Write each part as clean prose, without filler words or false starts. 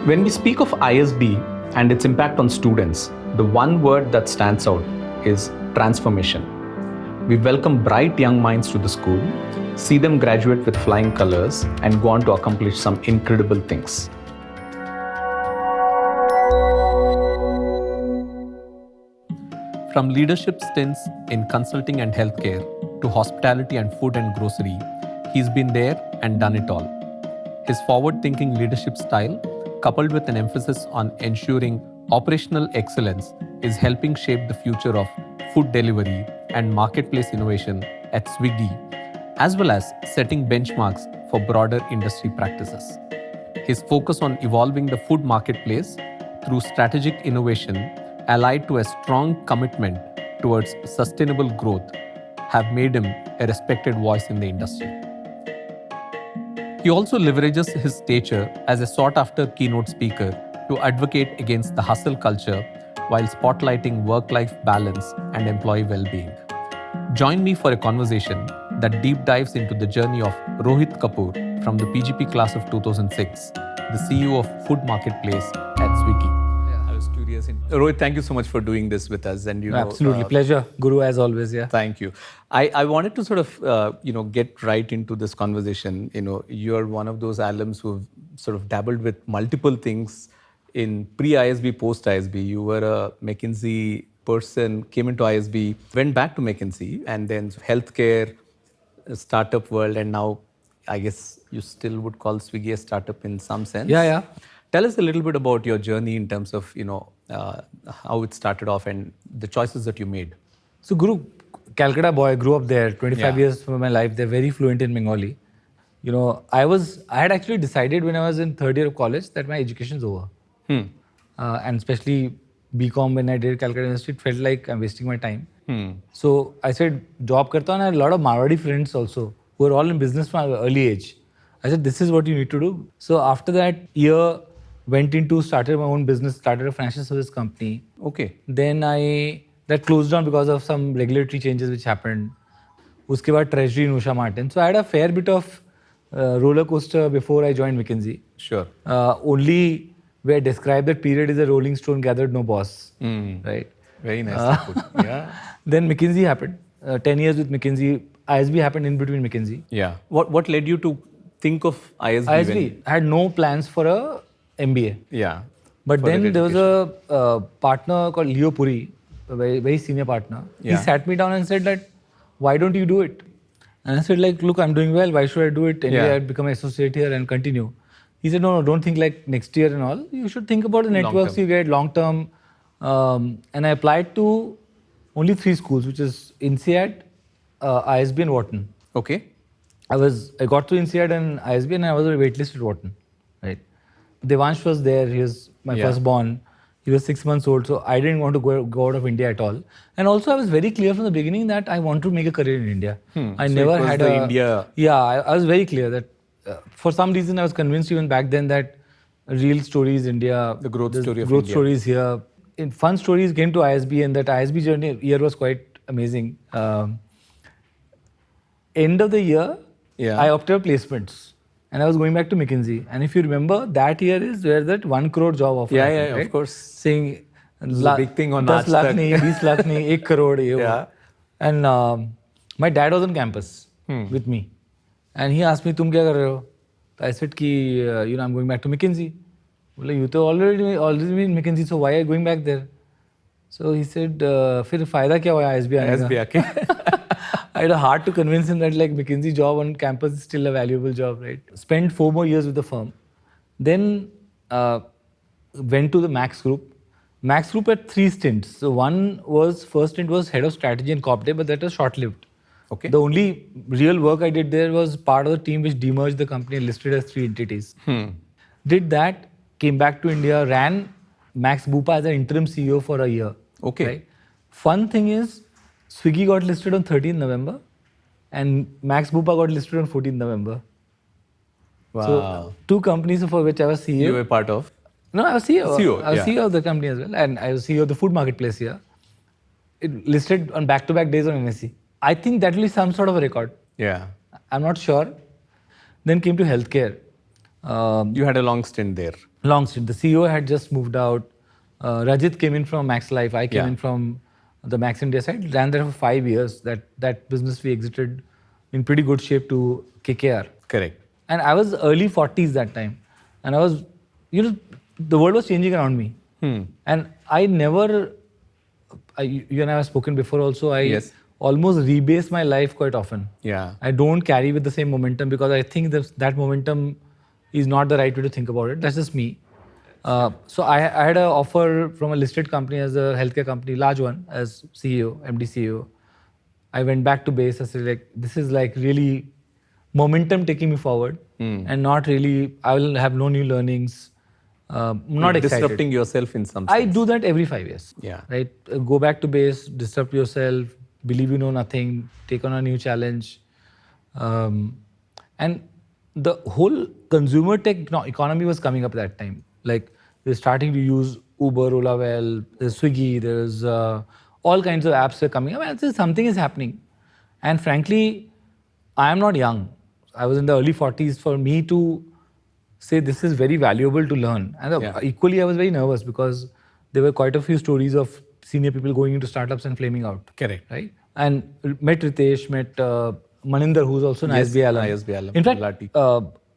When we speak of ISB and its impact on students, the one word that stands out is transformation. We welcome bright young minds to the school, see them graduate with flying colors, and go on to accomplish some incredible things. From leadership stints in consulting and healthcare to hospitality and food and grocery, he's been there and done it all. His forward-thinking leadership style, coupled with an emphasis on ensuring operational excellence, is helping shape the future of food delivery and marketplace innovation at Swiggy, as well as setting benchmarks for broader industry practices. His focus on evolving the food marketplace through strategic innovation, allied to a strong commitment towards sustainable growth, have made him a respected voice in the industry. He also leverages his stature as a sought-after keynote speaker to advocate against the hustle culture while spotlighting work-life balance and employee well-being. Join me for a conversation that deep dives into the journey of Rohit Kapoor from the PGP Class of 2006, the CEO of Food Marketplace at Swiggy. I was curious. Rohit, thank you so much for doing this with us. And absolutely pleasure, Guru, as always. Yeah. Thank you. I wanted to sort of get right into this conversation. You're one of those alums who've sort of dabbled with multiple things in pre-ISB, post-ISB. You were a McKinsey person, came into ISB, went back to McKinsey, and then healthcare, startup world, and now I guess you still would call Swiggy a startup in some sense. Yeah. Tell us a little bit about your journey in terms of, how it started off and the choices that you made. So Guru, Calcutta boy, grew up there, 25 years of my life. They're very fluent in Bengali. I had actually decided when I was in third year of college that my education's over. And especially BCom, when I did Calcutta University, it felt like I'm wasting my time. So I said, job karta, and I had a lot of Marwadi friends also, who were all in business from an early age. I said, this is what you need to do. So after that year, started my own business, started a financial service company. Okay. Then that closed down because of some regulatory changes which happened. Uske baad Treasury in Usha Martin. So I had a fair bit of roller coaster before I joined McKinsey. Sure. Only where I describe that period is a rolling stone gathered no boss. Right. Very nice. Yeah. Then McKinsey happened. 10 years with McKinsey. ISB happened in between McKinsey. Yeah. What led you to think of ISB? ISB had no plans for a MBA. Yeah. But then there was a partner called Leo Puri, a very senior partner. Yeah. He sat me down and said that, why don't you do it? And I said, look, I'm doing well. Why should I do it? Anyway, I'd become an associate here and continue. He said, no, don't think like next year and all. You should think about the networks you get long term. And I applied to only 3 schools, which is INSEAD, ISB and Wharton. Okay. I got to INSEAD and ISB and I was on a waitlist at Wharton. Right. Devansh was there. He was my firstborn. He was 6 months old. So I didn't want to go out of India at all. And also I was very clear from the beginning that I want to make a career in India. I never had India. Yeah, I was very clear that for some reason I was convinced even back then that real story is India. The growth story of growth India. Stories here. In fun stories came to ISB, and that ISB journey year was quite amazing. End of the year, I opted for placements. And I was going back to McKinsey. And if you remember, that year is where that 1 crore job offer happened, right? Of course. Saying, the big thing on 10 lakh nahi, 20 lakh nahi, 1 crore. Yeah. And my dad was on campus with me. And he asked me, tum kya kar rahe ho? I said, I'm going back to McKinsey. Well, you already in McKinsey, so why are you going back there? So he said, फिर फायदा क्या हुआ ISB आने का? ISB आके. I had a hard to convince him that like McKinsey job on campus is still a valuable job, right? Spent 4 more years with the firm. Then went to the Max Group. Max Group had 3 stints. So first stint was head of strategy and corp dev, but that was short-lived. Okay. The only real work I did there was part of the team which demerged the company and listed as 3 entities. Did that, came back to India, ran Max Bupa as an interim CEO for a year. Okay. Right? Fun thing is, Swiggy got listed on 13th November and Max Bupa got listed on 14th November. Wow. So 2 companies for which I was CEO. You were part of? No, I was CEO. I was yeah. CEO of the company as well, and I was CEO of the food marketplace here. It listed on back-to-back days on NSE. I think that will be some sort of a record. Yeah. I'm not sure. Then came to healthcare. You had a long stint there. long stint. The CEO had just moved out. Rajit came in from Max Life. I came in from the Max India side. Ran there for 5 years. That business we exited in pretty good shape to KKR. Correct. And I was early 40s that time. And I was, the world was changing around me. And I never, you and I have spoken before also, I almost rebase my life quite often. Yeah. I don't carry with the same momentum because I think that momentum is not the right way to think about it. That's just me. So I had an offer from a listed company as a healthcare company, large one, as CEO, MD CEO. I went back to base. I said, like, this is like really momentum taking me forward and not really, I will have no new learnings. Not excited. Disrupting yourself in some sense. I do that every 5 years. Yeah. Right? Go back to base, disrupt yourself, believe you know nothing, take on a new challenge. And the whole consumer tech economy was coming up at that time. Like, they're starting to use Uber, Ola, there's Swiggy, there's all kinds of apps are coming up. And something is happening. And frankly, I am not young. I was in the early 40s. For me to say this is very valuable to learn. And equally, I was very nervous because there were quite a few stories of senior people going into startups and flaming out. Correct. Right? And met Ritesh, met Maninder, who's also an ISB alum. ISB alum. In fact,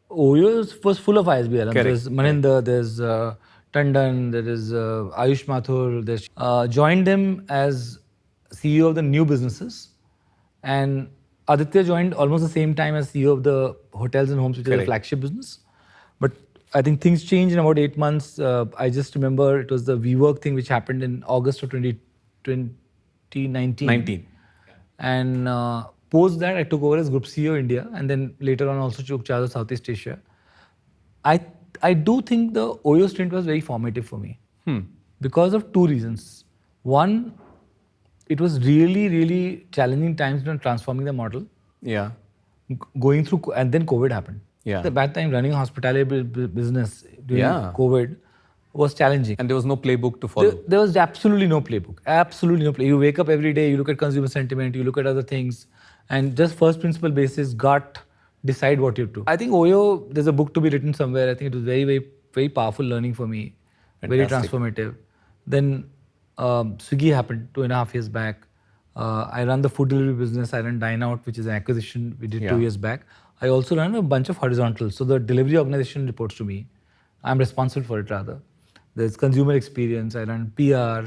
Oyo was full of ISB alums. There's Maninder, there's Tandon, there is Ayush Mathur. There's, joined them as CEO of the new businesses. And Aditya joined almost the same time as CEO of the hotels and homes, which is a flagship business. But I think things changed in about 8 months. I just remember it was the WeWork thing which happened in August of 2019. And post that, I took over as Group CEO India, and then later on also took charge of Southeast Asia. I do think the Oyo stint was very formative for me because of 2 reasons. One, it was really, really challenging times in transforming the model. Yeah. Going through, and then COVID happened. Yeah. At that time, running a hospitality business during COVID was challenging. And there was no playbook to follow. There was absolutely no playbook. Absolutely no playbook. You wake up every day, you look at consumer sentiment, you look at other things, and just first principle basis, gut, decide what you do. I think Oyo, there's a book to be written somewhere. I think it was very, very, very powerful learning for me. Fantastic. Very transformative. Then Swiggy happened 2.5 years back. I run the food delivery business. I run Dine Out, which is an acquisition we did 2 years back. I also run a bunch of horizontals. So the delivery organization reports to me. I'm responsible for it rather. There's consumer experience. I run PR,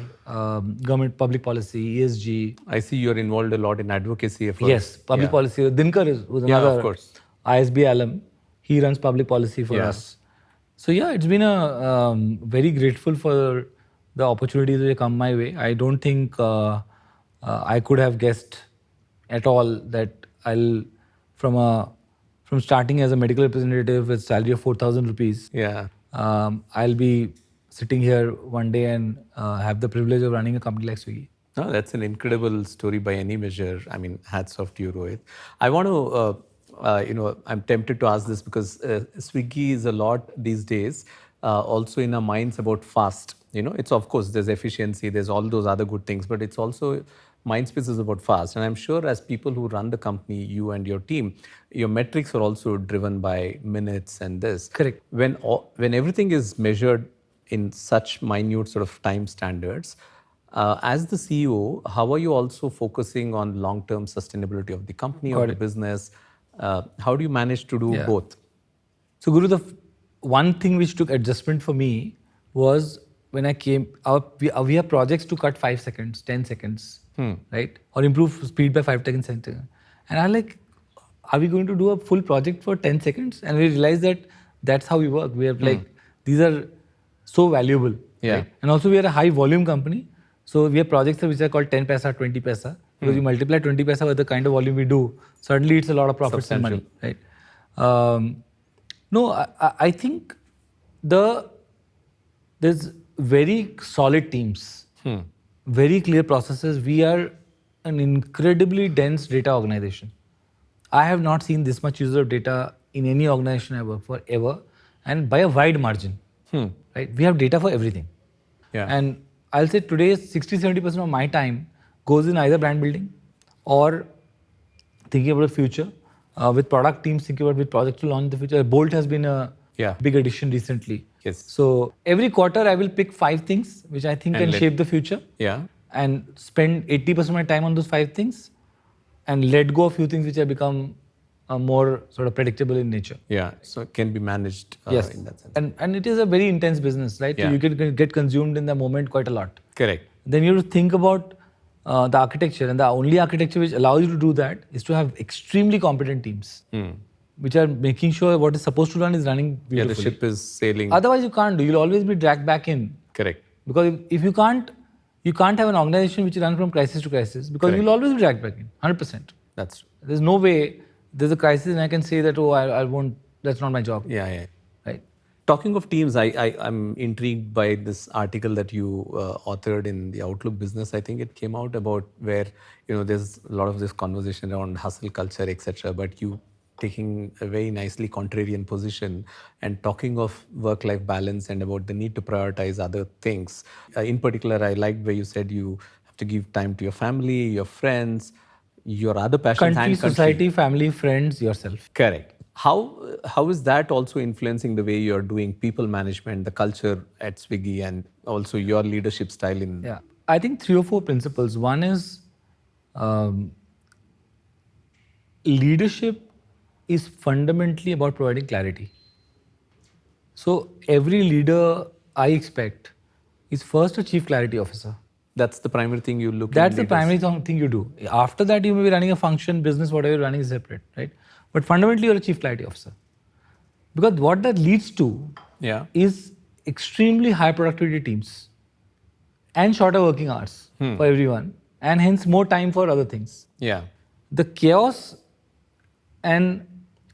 government public policy, ESG. I see you're involved a lot in advocacy efforts. Yes, public policy. Dinkar who's another of course. ISB alum. He runs public policy for us. So it's been a very grateful for the opportunities that come my way. I don't think I could have guessed at all that I'll from starting as a medical representative with salary of 4,000 rupees. I'll be sitting here one day and have the privilege of running a company like Swiggy. No, that's an incredible story by any measure. I mean, hats off to you, Rohit. I want to, I'm tempted to ask this because Swiggy is a lot these days, also in our minds about fast. It's of course, there's efficiency, there's all those other good things, but it's also mind space is about fast. And I'm sure as people who run the company, you and your team, your metrics are also driven by minutes and this. Correct. When everything is measured in such minute sort of time standards, as the CEO, how are you also focusing on long-term sustainability of the company or the business? How do you manage to do both? So Guru, the one thing which took adjustment for me was when I came, we have projects to cut 5 seconds, 10 seconds, right? Or improve speed by 5 seconds. And I'm like, are we going to do a full project for 10 seconds? And we realized that that's how we work. We have like, these are so valuable. Right? And also we are a high volume company. So we have projects which are called 10 paisa, 20 paisa. Because you multiply 20 paisa with the kind of volume we do, certainly it's a lot of profits and money. Right? No, I think there's very solid teams, very clear processes. We are an incredibly dense data organization. I have not seen this much use of data in any organization I work for ever, and by a wide margin. Right? We have data for everything. And I'll say today 60-70% of my time goes in either brand building or thinking about the future, with product teams thinking about which projects to launch in the future. Bolt has been a big addition recently. Yes. So every quarter I will pick 5 things which I think can shape the future. And spend 80% of my time on those 5 things and let go of a few things which have become more sort of predictable in nature. So it can be managed Yes. in that sense. And it is a very intense business, right? So you can get consumed in the moment quite a lot. Correct. Then you have to think about the architecture, and the only architecture which allows you to do that is to have extremely competent teams, which are making sure what is supposed to run is running beautifully. The ship is sailing. Otherwise, you can't do. You'll always be dragged back in. Correct. Because if you can't have an organization which runs from crisis to crisis, because you'll always be dragged back in, 100%. That's true. There's no way there's a crisis and I can say that, I won't, that's not my job. Right. Talking of teams, I'm intrigued by this article that you authored in the Outlook Business. I think it came out about where, there's a lot of this conversation around hustle culture, etc. But you taking a very nicely contrarian position and talking of work-life balance and about the need to prioritize other things. In particular, I liked where you said you have to give time to your family, your friends, your other passions country, and society, family, friends, yourself. Correct. How is that also influencing the way you're doing people management, the culture at Swiggy, and also your leadership style in? Yeah, I think 3 or 4 principles. One is leadership is fundamentally about providing clarity. So every leader I expect is first a chief clarity officer. That's the primary thing you look at. That's the primary thing you do. After that, you may be running a function, business, whatever you're running is separate, right? But fundamentally, you're a chief clarity officer. Because what that leads to is extremely high productivity teams and shorter working hours for everyone, and hence more time for other things. The chaos and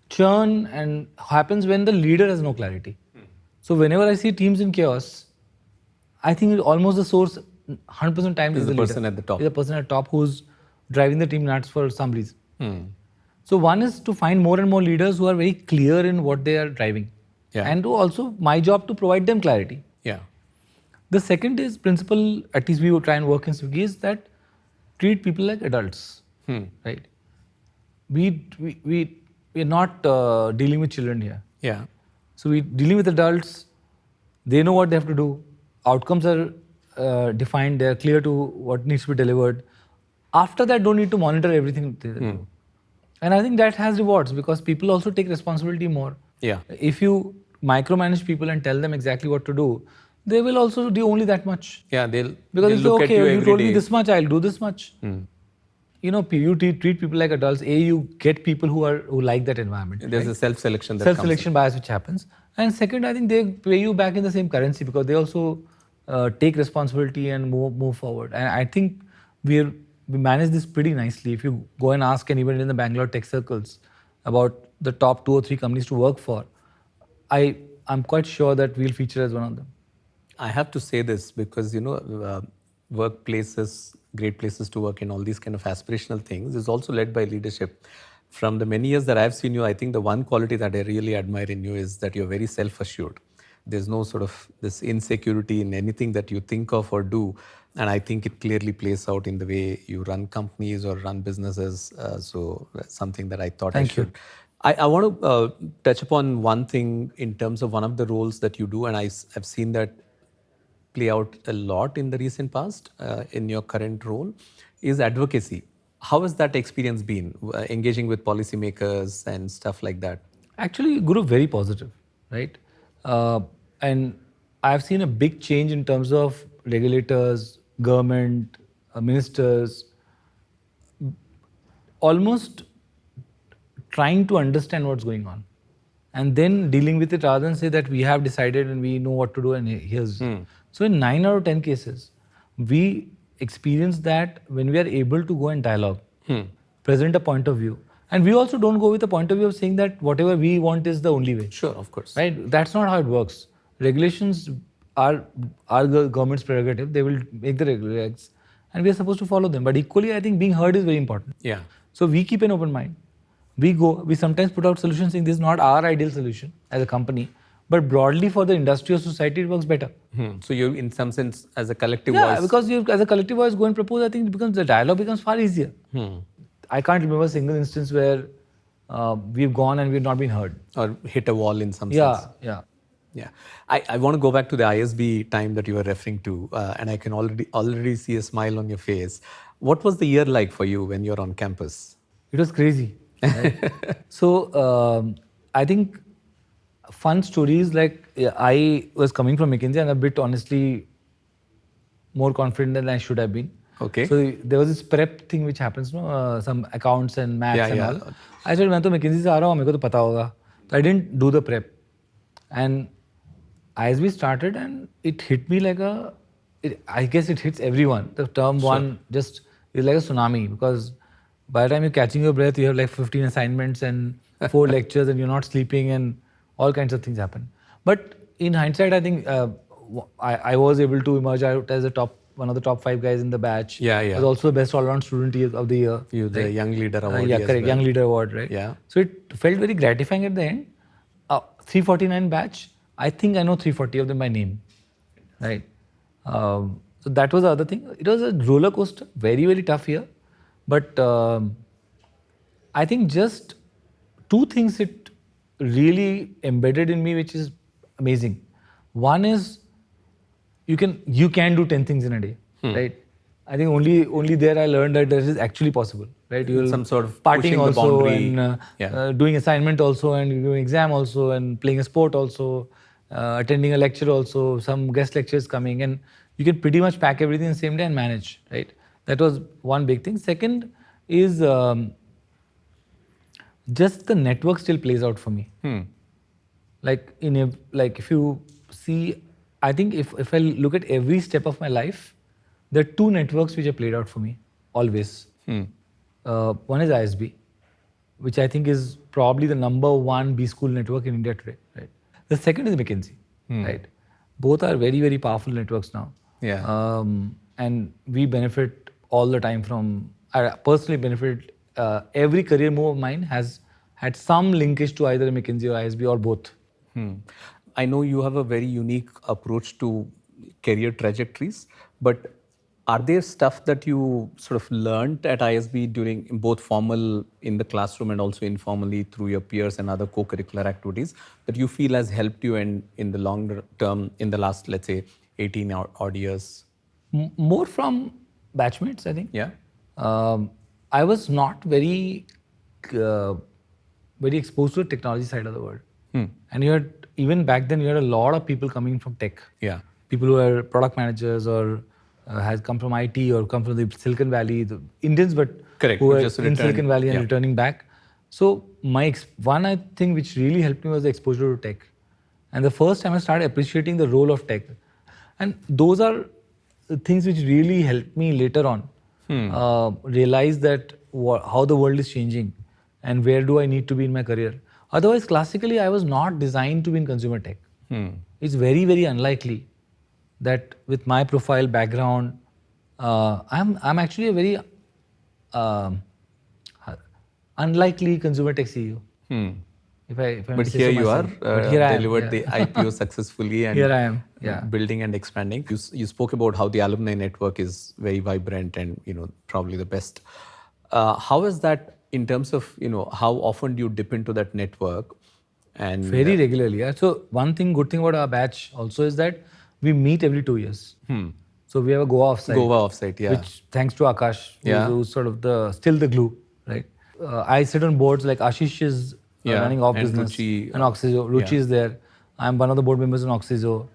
churn and happens when the leader has no clarity. So whenever I see teams in chaos, I think almost the source 100% time is the person leader. at the top. Is the person at the top who's driving the team nuts for some reason. So one is to find more and more leaders who are very clear in what they are driving. And to also my job to provide them clarity. The second is principle, at least we would try and work in Swiggy, is that treat people like adults. Right? We're not dealing with children here. So we're dealing with adults. They know what they have to do. Outcomes are defined. They're clear to what needs to be delivered. After that, don't need to monitor everything they do. And I think that has rewards because people also take responsibility more. If you micromanage people and tell them exactly what to do, they will also do only that much. They'll it's look okay, at you you every told day. me this much, I'll do this much. You treat people like adults. You get people who like that environment. There's a self-selection that self-selection bias which happens. And second, I think they pay you back in the same currency because they also take responsibility and move forward. And I think we manage this pretty nicely. If you go and ask anybody in the Bangalore tech circles about the top 2 or 3 companies to work for, I'm quite sure that we'll feature as one of them. I have to say this because, workplaces, great places to work in, all these kind of aspirational things is also led by leadership. From the many years that I've seen you, I think the one quality that I really admire in you is that you're very self-assured. There's no sort of this insecurity in anything that you think of or do. And I think it clearly plays out in the way you run companies or run businesses. So that's something that I thought I should. I want to touch upon one thing in terms of one of the roles that you do. And I've seen that play out a lot in the recent past in your current role is advocacy. How has that experience been, engaging with policymakers and stuff like that? Actually, Guru, very positive, right? And I've seen a big change in terms of regulators, government, ministers, almost trying to understand what's going on and then dealing with it rather than say that we have decided and we know what to do and here's... So in 9 out of 10 cases, we experience that when we are able to go and dialogue, present a point of view. And we also don't go with a point of view of saying that whatever we want is the only way. Sure, of course. Right? That's not how it works. Regulations are the government's prerogative. They will make the regulations and we are supposed to follow them. But equally, I think being heard is very important. So we keep an open mind. We sometimes put out solutions saying this is not our ideal solution as a company. But broadly for the industry or society, it works better. So you, in some sense, as a collective voice... Yeah, because you, as a collective voice, go and propose, I think the dialogue becomes far easier. I can't remember a single instance where we've gone and we've not been heard. Or hit a wall in some Yeah, sense. yeah. Yeah, I want to go back to the ISB time that you were referring to, and I can already see a smile on your face. What was the year like for you when you're on campus? It was crazy. Right? So I think fun stories like I was coming from McKinsey and a bit honestly more confident than I should have been. Okay. So there was this prep thing which happens, no, some accounts and maths Yeah, and yeah. all. I said, मैं तो McKinsey से आ रहा हूँ, मेरे को तो पता होगा. So I didn't do the prep, and ISB started and it hit me like I guess it hits everyone. The term one just is like a tsunami because by the time you're catching your breath, you have like 15 assignments and 4 lectures and you're not sleeping and all kinds of things happen. But in hindsight, I think I was able to emerge out as one of the top 5 guys in the batch. Yeah, yeah. I was also the best all-round student of the year. You the Young Leader Award. Yeah, as correct. well. Young Leader Award, right? Yeah. So it felt very gratifying at the end. 349 batch, I think I know 340 of them by name, right? So that was the other thing. It was a roller coaster, very, very tough year. But I think just 2 things it really embedded in me, which is amazing. One is you can do 10 things in a day, right? I think only there I learned that is actually possible, right? You'll Some sort of partying pushing the also boundary. and doing assignment also and doing exam also and playing a sport also, attending a lecture also, some guest lectures coming, and you can pretty much pack everything in the same day and manage, right? That was one big thing. Second is just the network still plays out for me. Like if you see, I think if I look at every step of my life, there are 2 networks which have played out for me always. One is ISB, which I think is probably the #1 B school network in India today. Right. The second is McKinsey. Right. Both are very, very powerful networks now. Yeah. And we benefit all the time from. I personally benefit. Every career move of mine has had some linkage to either McKinsey or ISB or both. I know you have a very unique approach to career trajectories, but are there stuff that you sort of learned at ISB during both formal in the classroom and also informally through your peers and other co-curricular activities that you feel has helped you in the longer term in the last, let's say, 18 odd years? More from batchmates, I think. Yeah. I was not very exposed to the technology side of the world. And you had, even back then, you had a lot of people coming from tech. Yeah. People who are product managers or has come from IT or come from the Silicon Valley, the Indians, but Correct. who were Just in return- Silicon Valley and yeah. returning back. So one I think which really helped me was the exposure to tech. And the first time I started appreciating the role of tech. And those are the things which really helped me later on realize that how the world is changing and where do I need to be in my career. Otherwise, classically, I was not designed to be in consumer tech. It's very, very unlikely that with my profile background, I'm actually a very unlikely consumer tech CEO. If I may But say here so you are, myself. But here I am, delivered yeah. the IPO successfully and Here I am, yeah. building and expanding. You spoke about how the alumni network is very vibrant and probably the best. How is that in terms of how often do you dip into that network? And Very regularly. Yeah. So one good thing about our batch also is that we meet every 2 years. So we have a Goa offsite. Goa offsite, yeah. Which thanks to Akash, Yeah. who's sort of still the glue, right? I sit on boards like Ashish is Yeah, running off and business Ruchi, and Oxizo. Ruchi is there. I'm one of the board members in Oxizo.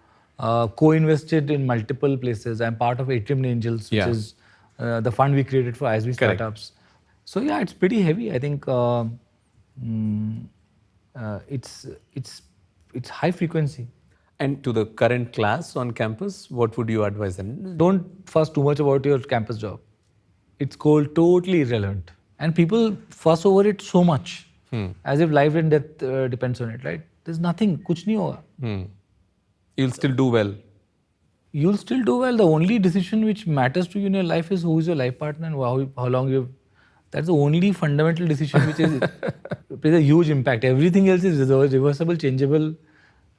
Co-invested in multiple places. I'm part of Atrium Angels, which Yeah. is the fund we created for ISB Correct. startups. So yeah, it's pretty heavy. I think it's high frequency. And to the current class on campus, what would you advise them? Don't fuss too much about your campus job. It's totally irrelevant. And people fuss over it so much, as if life and death depends on it, right? There's nothing, kuch nahi hoga. You'll still do well. You'll still do well. The only decision which matters to you in your life is who is your life partner and how long you've. That's the only fundamental decision which plays a huge impact. Everything else is reversible, changeable,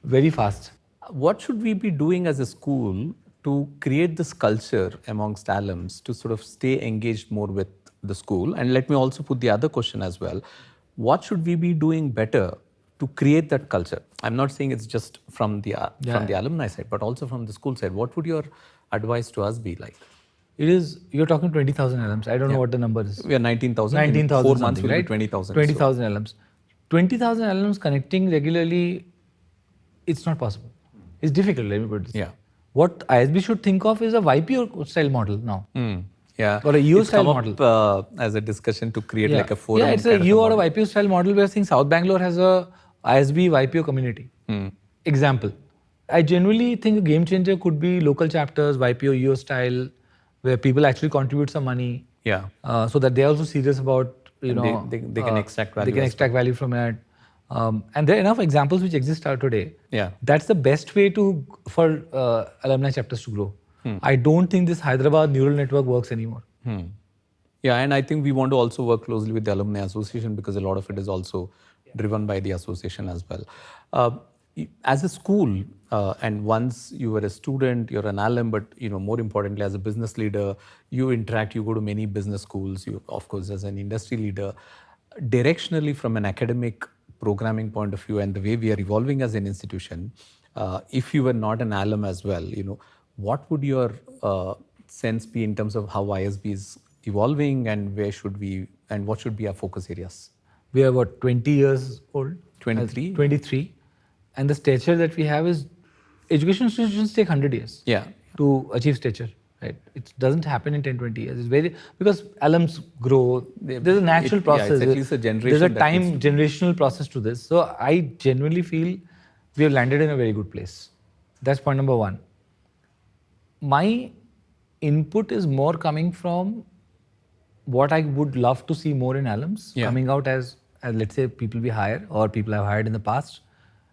very fast. What should we be doing as a school to create this culture amongst alums to sort of stay engaged more with the school? And let me also put the other question as well. what should we be doing better to create that culture? I'm not saying it's just from the alumni side, but also from the school side. What would your advice to us be like? It is, you're talking 20,000 alums. I don't know what the number is. We are 19,000. 19,000 4 months something, will right? be 20,000. 20,000 alums. 20,000 alums connecting regularly, it's not possible. It's difficult, let me put it this way. Yeah. What ISB should think of is a YPO style model now. Yeah. Or a EO It's style come model. Up, as a discussion to create like a forum. Yeah, it's a EO or a YPO style model where I think South Bangalore has a ISB YPO community. Example. I generally think a game changer could be local chapters, YPO, EO style, where people actually contribute some money. Yeah. So that they're also serious about, you know, they can extract value. They can extract value from it. And there are enough examples which exist out today. Yeah. That's the best way for alumni chapters to grow. I don't think this Hyderabad neural network works anymore. Yeah, and I think we want to also work closely with the Alumni Association because a lot of it is also driven by the association as well. As a school, and once you were a student, you're an alum, but more importantly, as a business leader, you interact. You go to many business schools. You, of course, as an industry leader, directionally from an academic programming point of view, and the way we are evolving as an institution, if you were not an alum as well, what would your sense be in terms of how ISB is evolving, and where should we, and what should be our focus areas? We are what, 20 years old? 23. 23. And the stature that we have is, education institutions take 100 years to achieve stature. Right? It doesn't happen in 10, 20 years. It's very, because alums grow. There's a natural process. It's at least a generation. There's a generational process to this. So I genuinely feel we have landed in a very good place. That's point number one. My input is more coming from what I would love to see more in alums coming out as let's say people we hire or people I've hired in the past,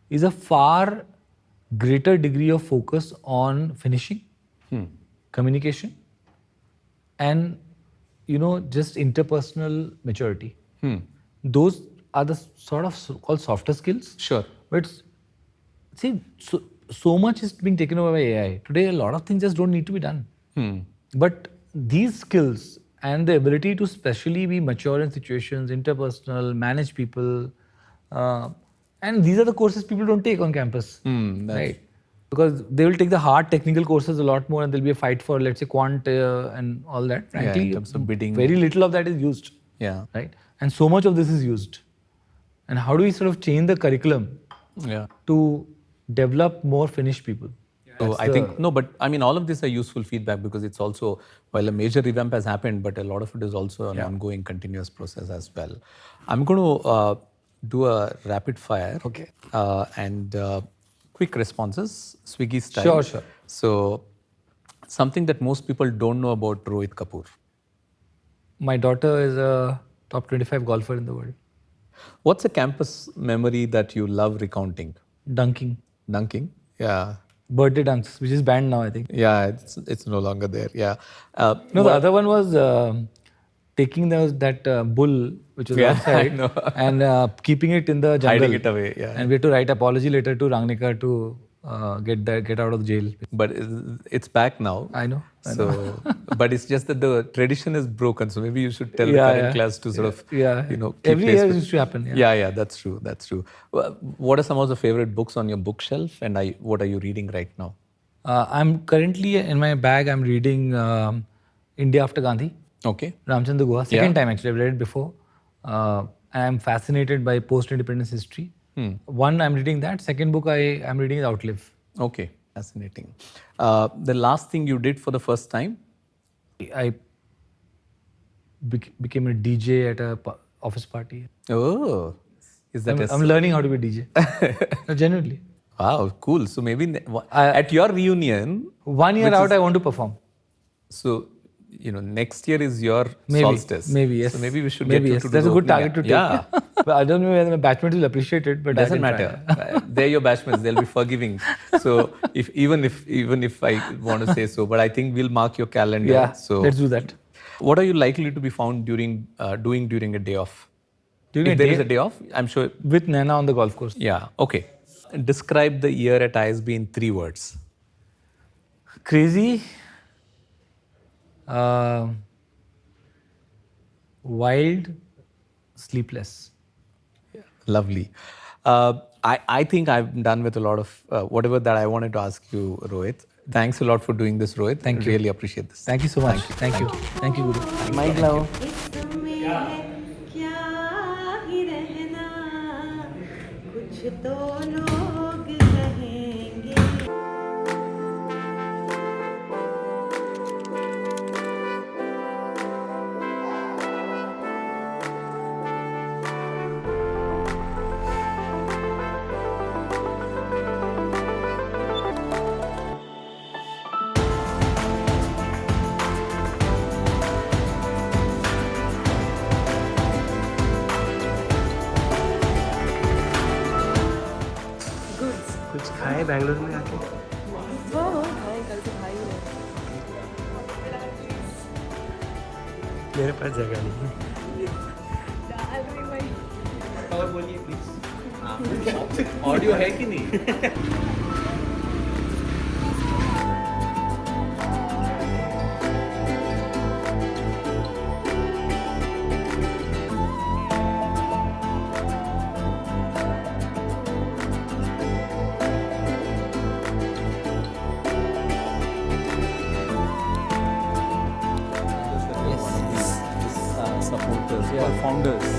is a far greater degree of focus on finishing, communication, and just interpersonal maturity. Those are the sort of called softer skills. Sure. But see, so much is being taken over by AI. Today, a lot of things just don't need to be done. But these skills and the ability to specially be mature in situations, interpersonal, manage people, and these are the courses people don't take on campus, right? Because they will take the hard technical courses a lot more, and there'll be a fight for, let's say, quant and all that. Frankly, in terms of bidding, very little of that is used. Yeah. Right. And so much of this is used. And how do we sort of change the curriculum to develop more finished people? So I think, no, but I mean, all of these are useful feedback because it's also, while a major revamp has happened, but a lot of it is also an ongoing continuous process as well. I'm going to do a rapid fire. Okay. And quick responses, Swiggy style. Sure. So something that most people don't know about Rohit Kapoor. My daughter is a top 25 golfer in the world. What's a campus memory that you love recounting? Dunking. Yeah. Birthday dunks, which is banned now, I think. Yeah, it's no longer there. Yeah. The other one was taking that bull, which was outside, and keeping it in the jungle. Hiding it away, And we had to write apology letter to Rangnika to get out of the jail. But it's back now. I know. So, but it's just that the tradition is broken. So maybe you should tell the current class to sort of, keep every year it used to happen. Yeah, that's true. What are some of the favorite books on your bookshelf, and what are you reading right now? I'm currently in my bag. I'm reading India After Gandhi. Okay. Ramchandra Guha. Second time actually. I've read it before. I'm fascinated by post-independence history. One, I'm reading that. Second book I'm reading is Outlive. Okay, fascinating. The last thing you did for the first time? I became a DJ at a office party. Oh, is that I'm learning how to be a DJ. No, genuinely. Wow, cool. So maybe at your reunion... 1 year out, I want to perform. So, next year is your solstice. Maybe, yes. So maybe we should get you to do That's a good target to take. Yeah. But I don't know whether my batchmates will appreciate it, but doesn't matter. They're your batchmates. They'll be forgiving. So even if I want to say so, but I think we'll mark your calendar. Yeah, so let's do that. What are you likely to be found doing during a day off? If there is a day off, I'm sure. With Nana on the golf course. Yeah. Okay. Describe the year at ISB in 3 words. Crazy. Wild, sleepless. Lovely. I think I've done with a lot of whatever that I wanted to ask you, Rohit. Thanks a lot for doing this, Rohit. Thank you. Really appreciate this. Thank you so much. Thank you. Thank you, Guru. Mic lao. इसमें है क्या ही रहना कुछ तो लोग कहेंगे कुछ खाए बैंगलोर में आके? भाई कल से भाई है मेरे पास जगह नहीं है। और बोलिए प्लीज। ऑडियो है कि नहीं? Supporters or founders.